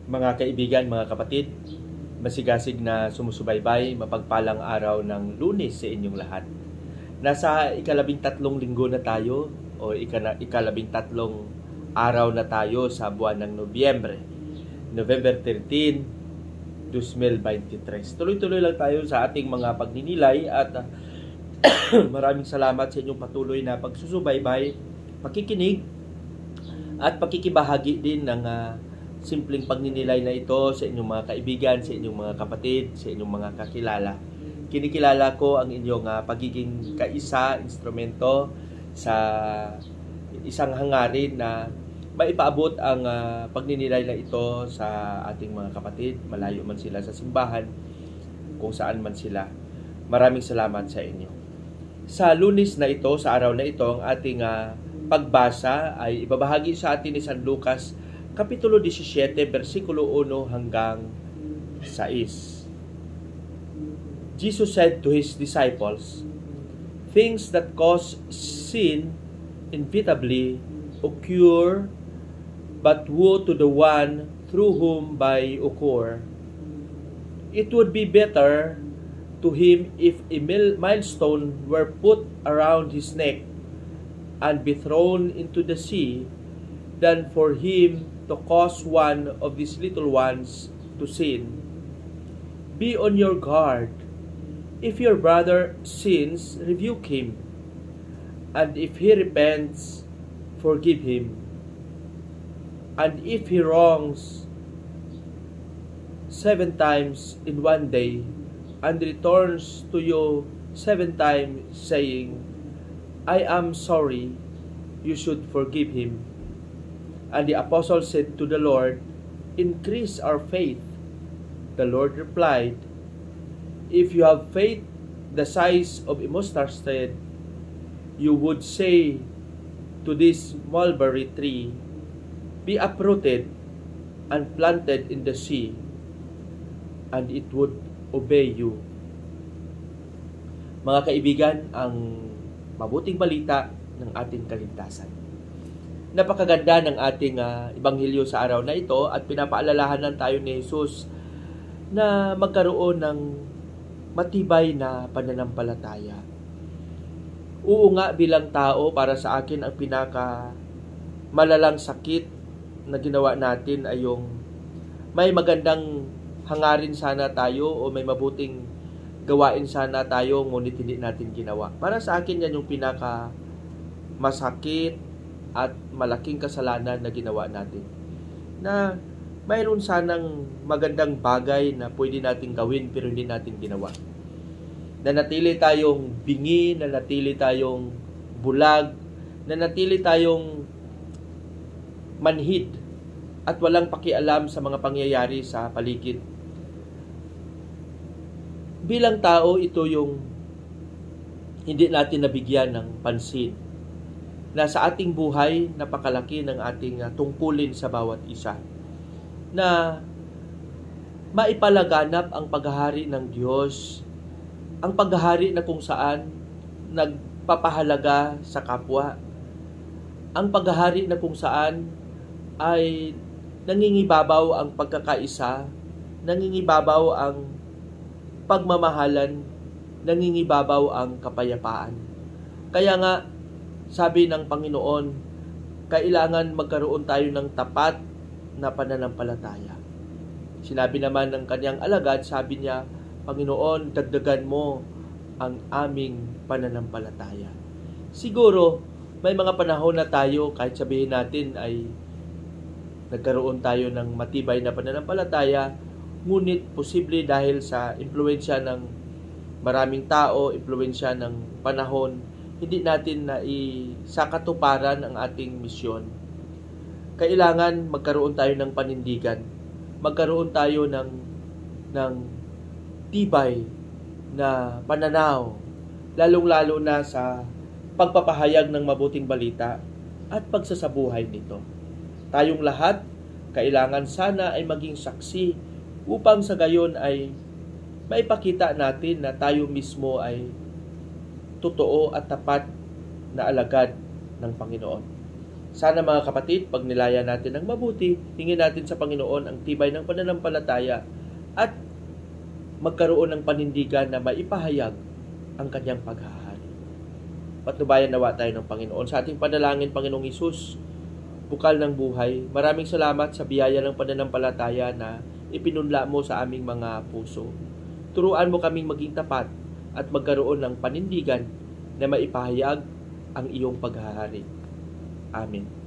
Mga kaibigan, mga kapatid, masigasig na sumusubaybay, mapagpalang araw ng Lunes sa inyong lahat. Nasa ikalabing-tatlong linggo na tayo o ikalabing-tatlong araw na tayo sa buwan ng Nobyembre. November 13, 2023. Tuloy-tuloy lang tayo sa ating mga pagninilay at maraming salamat sa inyong patuloy na pagsusubaybay, pakikinig at pakikibahagi din ng simpleng pagninilay na ito sa inyong mga kaibigan, sa inyong mga kapatid, sa inyong mga kakilala. Kinikilala ko ang inyong pagiging kaisa, instrumento sa isang hangarin na maipaabot ang pagninilay na ito sa ating mga kapatid, malayo man sila sa simbahan, kung saan man sila. Maraming salamat sa inyo. Sa Lunes na ito, sa araw na ito, ang ating pagbasa ay ibabahagi sa atin ni San Lucas Kapitulo 17, versikulo 1 hanggang 6. Jesus said to His disciples, "Things that cause sin inevitably occur, but woe to the one through whom they occur. It would be better to him if a millstone were put around his neck and be thrown into the sea, than for him to cause one of these little ones to sin. Be on your guard. If your brother sins, rebuke him, and if he repents, forgive him. And if he wrongs 7 times in one day, and returns to you 7 times, saying, I am sorry, you should forgive him. And the apostle said to the Lord, Increase our faith. The Lord replied, If you have faith the size of a mustard seed, you would say to this mulberry tree, Be uprooted and planted in the sea, and it would obey you." Mga kaibigan, ang mabuting balita ng ating kaligtasan. Napakaganda ng ating ebanghelyo sa araw na ito at pinapaalalahanan tayo ni Jesus na magkaroon ng matibay na pananampalataya. Oo nga, bilang tao, para sa akin ang malalang sakit na ginawa natin ay yung may magandang hangarin sana tayo o may mabuting gawain sana tayo ngunit hindi natin ginawa. Para sa akin yan yung masakit at malaking kasalanan na ginawa natin. Na mayroon sanang magandang bagay na pwede natin gawin pero hindi natin ginawa. Nanatili tayong bingi, nanatili tayong bulag, nanatili tayong manhid at walang pakialam sa mga pangyayari sa paligid. Bilang tao, ito yung hindi natin nabigyan ng pansin. Na sa ating buhay, napakalaki ng ating tungkulin sa bawat isa. Na maipalaganap ang paghahari ng Diyos, ang paghahari na kung saan nagpapahalaga sa kapwa, ang paghahari na kung saan ay nangingibabaw ang pagkakaisa, nangingibabaw ang pagmamahalan, nangingibabaw ang kapayapaan. Kaya nga, sabi ng Panginoon, kailangan magkaroon tayo ng tapat na pananampalataya. Sinabi naman ng kanyang alagad, sabi niya, Panginoon, dagdagan mo ang aming pananampalataya. Siguro, may mga panahon na tayo, kahit sabihin natin ay nagkaroon tayo ng matibay na pananampalataya, ngunit posible dahil sa impluwensya ng maraming tao, impluwensya ng panahon, hindi natin na sa katuparan ang ating misyon. Kailangan magkaroon tayo ng panindigan. Magkaroon tayo ng tibay na pananaw, lalong-lalo na sa pagpapahayag ng mabuting balita at pagsasabuhay nito. Tayong lahat, kailangan sana ay maging saksi upang sa gayon ay maipakita natin na tayo mismo ay totoo at tapat na alagad ng Panginoon. Sana mga kapatid, pag nilaya natin ng mabuti, hingin natin sa Panginoon ang tibay ng pananampalataya at magkaroon ng panindigan na maipahayag ang kanyang paghahari. Patnubayan nawa tayo ng Panginoon. Sa ating panalangin, Panginoong Hesus, bukal ng buhay, maraming salamat sa biyaya ng pananampalataya na ipinunla mo sa aming mga puso. Turuan mo kaming maging tapat at magkaroon ng panindigan na maipahayag ang iyong paghahari. Amen.